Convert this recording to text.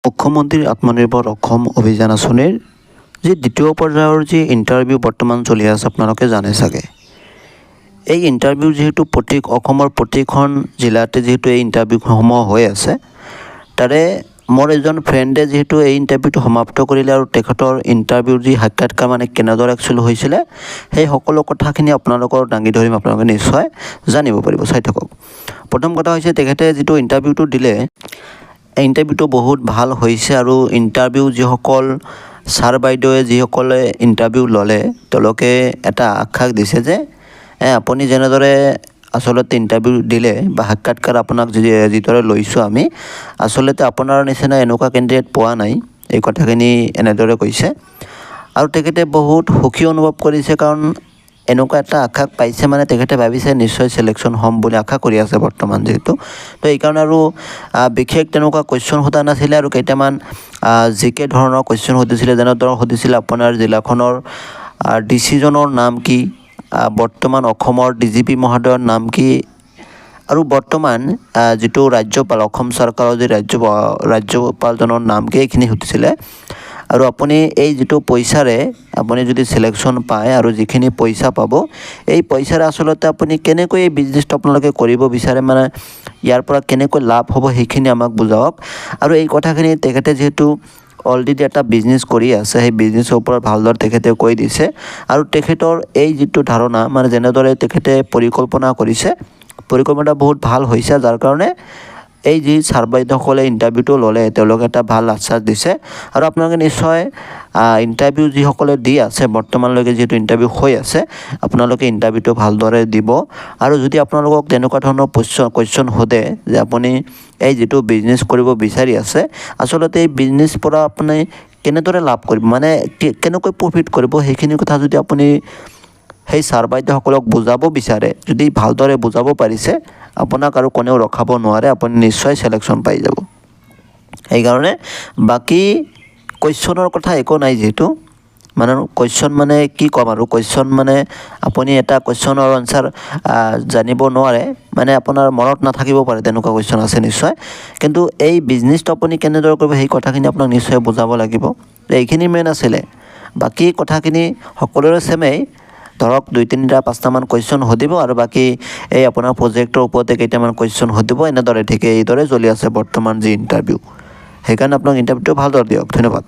মুখ্যমন্ত্ৰীৰ আত্মনিৰ্ভৰ অসম অভিযান আঁচনিৰ যি দ্বিতীয় পৰ্যায়ৰ যি ইণ্টাৰভিউ বৰ্তমান চলি আছে আপোনালোকে জানে চাগে। এই ইণ্টাৰভিউ যিহেতু অসমৰ প্ৰতিখন জিলাতে যিহেতু এই ইণ্টাৰভিউসমূহ হৈ আছে, তাৰে মোৰ এজন ফ্ৰেণ্ডে যিহেতু এই ইণ্টাৰভিউটো সমাপ্ত কৰিলে আৰু তেখেতৰ ইণ্টাৰভিউৰ যি সাক্ষাৎকাৰ মানে কেনেদৰে একচুৱেলি হৈছিলে সেই সকলো কথাখিনি আপোনালোকৰ দাঙি ধৰিম, আপোনালোকে নিশ্চয় জানিব পাৰিব। চাই থাকক। প্ৰথম কথা হৈছে তেখেতে যিটো ইণ্টাৰভিউটো দিলে, এই ইণ্টাৰভিউটো বহুত ভাল হৈছে আৰু ইণ্টাৰভিউ যিসকল ছাৰ বাইদেৱে যিসকলে ইণ্টাৰভিউ ল'লে তেওঁলোকে এটা আশ্বাস দিছে যে আপুনি যেনেদৰে আচলতে ইণ্টাৰভিউ দিলে বা সাক্ষাৎকাৰ আপোনাক যিদৰে লৈছোঁ আমি, আচলতে আপোনাৰ নিচিনা এনেকুৱা কেণ্ডিডেট পোৱা নাই, এই কথাখিনি এনেদৰে কৈছে। আৰু তেখেতে বহুত সুখী অনুভৱ কৰিছে, কাৰণ এনেকুৱা এটা আশ্বাস পাইছে মানে তেখেতে ভাবিছে নিশ্চয় চিলেকশ্যন হ'ম বুলি আশা কৰি আছে বৰ্তমান যিহেতু। তো এইকাৰণে আৰু বিশেষ তেনেকুৱা কুৱেশ্যন সোধা নাছিলে আৰু কেইটামান জিকে ধৰণৰ কুৱেশ্যন সুধিছিলে, যেনেদৰে সুধিছিলে আপোনাৰ জিলাখনৰ ডিচিজনৰ নাম কি, বৰ্তমান অসমৰ DGP মহোদয়ৰ নাম কি, আৰু বৰ্তমান যিটো ৰাজ্যপাল, অসম চৰকাৰৰ যি ৰাজ্যপালজনৰ নাম কি, এইখিনি সুধিছিলে। আৰু আপুনি এই যিটো পইচাৰে আপুনি যদি চিলেকশ্যন পায় আৰু যিখিনি পইচা পাব, এই পইচাৰে আচলতে আপুনি কেনেকৈ এই বিজনেছটো আপোনালোকে কৰিব বিচাৰে, মানে ইয়াৰ পৰা কেনেকৈ লাভ হ'ব সেইখিনি আমাক বুজাওক। আৰু এই কথাখিনি তেখেতে যিহেতু অলৰেডি এটা বিজনেছ কৰি আছে, সেই বিজনেছৰ ওপৰত ভালদৰে তেখেতে কৈ দিছে। আৰু তেখেতৰ এই যিটো ধাৰণা, মানে যেনেদৰে তেখেতে পৰিকল্পনা কৰিছে, পৰিকল্পনা বহুত ভাল হৈছে, যাৰ কাৰণে এই যি ছাৰ বাইদেউসকলে ইণ্টাৰভিউটো ল'লে তেওঁলোকে এটা ভাল আশ্বাস দিছে। আৰু আপোনালোকে নিশ্চয় ইণ্টাৰভিউ যিসকলে দি আছে বৰ্তমানলৈকে যিহেতু ইণ্টাৰভিউ হৈ আছে, আপোনালোকে ইণ্টাৰভিউটো ভালদৰে দিব। আৰু যদি আপোনালোকক তেনেকুৱা ধৰণৰ কুৱেশ্যন সোধে যে আপুনি এই যিটো বিজনেছ কৰিব বিচাৰি আছে, আচলতে এই বিজনেছ পৰা আপুনি কেনেদৰে লাভ কৰিব, মানে কেনেকৈ প্ৰফিট কৰিব, সেইখিনি কথা যদি আপুনি সেই ছাৰ বাইদেউসকলক বুজাব বিচাৰে, যদি ভালদৰে বুজাব পাৰিছে, আপোনাক আৰু কোনেও ৰখাব নোৱাৰে, আপুনি নিশ্চয় চিলেকশ্যন পাই যাব। সেইকাৰণে বাকী কুৱেশ্যনৰ কথা একো নাই, যিহেতু মানে কুৱেশ্যন মানে কি ক'ম আৰু, কুৱেশ্যন মানে আপুনি এটা কুৱেশ্যনৰ আনচাৰ জানিব নোৱাৰে, মানে আপোনাৰ মনত নাথাকিব পাৰে, তেনেকুৱা কুৱেশ্যন আছে নিশ্চয়। কিন্তু এই বিজনেছটো আপুনি কেনেদৰে কৰিব সেই কথাখিনি আপোনাক নিশ্চয় বুজাব লাগিব। এইখিনি মেইন আছিলে, বাকী কথাখিনি সকলোৰে ছেমেই। ধৰক 2-3টা 5টামান কুৱেশ্যন সুধিব আৰু বাকী এই আপোনাৰ প্ৰজেক্টৰ ওপৰতে কেইটামান কুৱেশ্যন সুধিব, এনেদৰে ঠিক এইদৰে চলি আছে বৰ্তমান যি ইণ্টাৰভিউ। সেইকাৰণে আপোনাক ইণ্টাৰভিউটো ভালদৰে দিয়ক। ধন্যবাদ।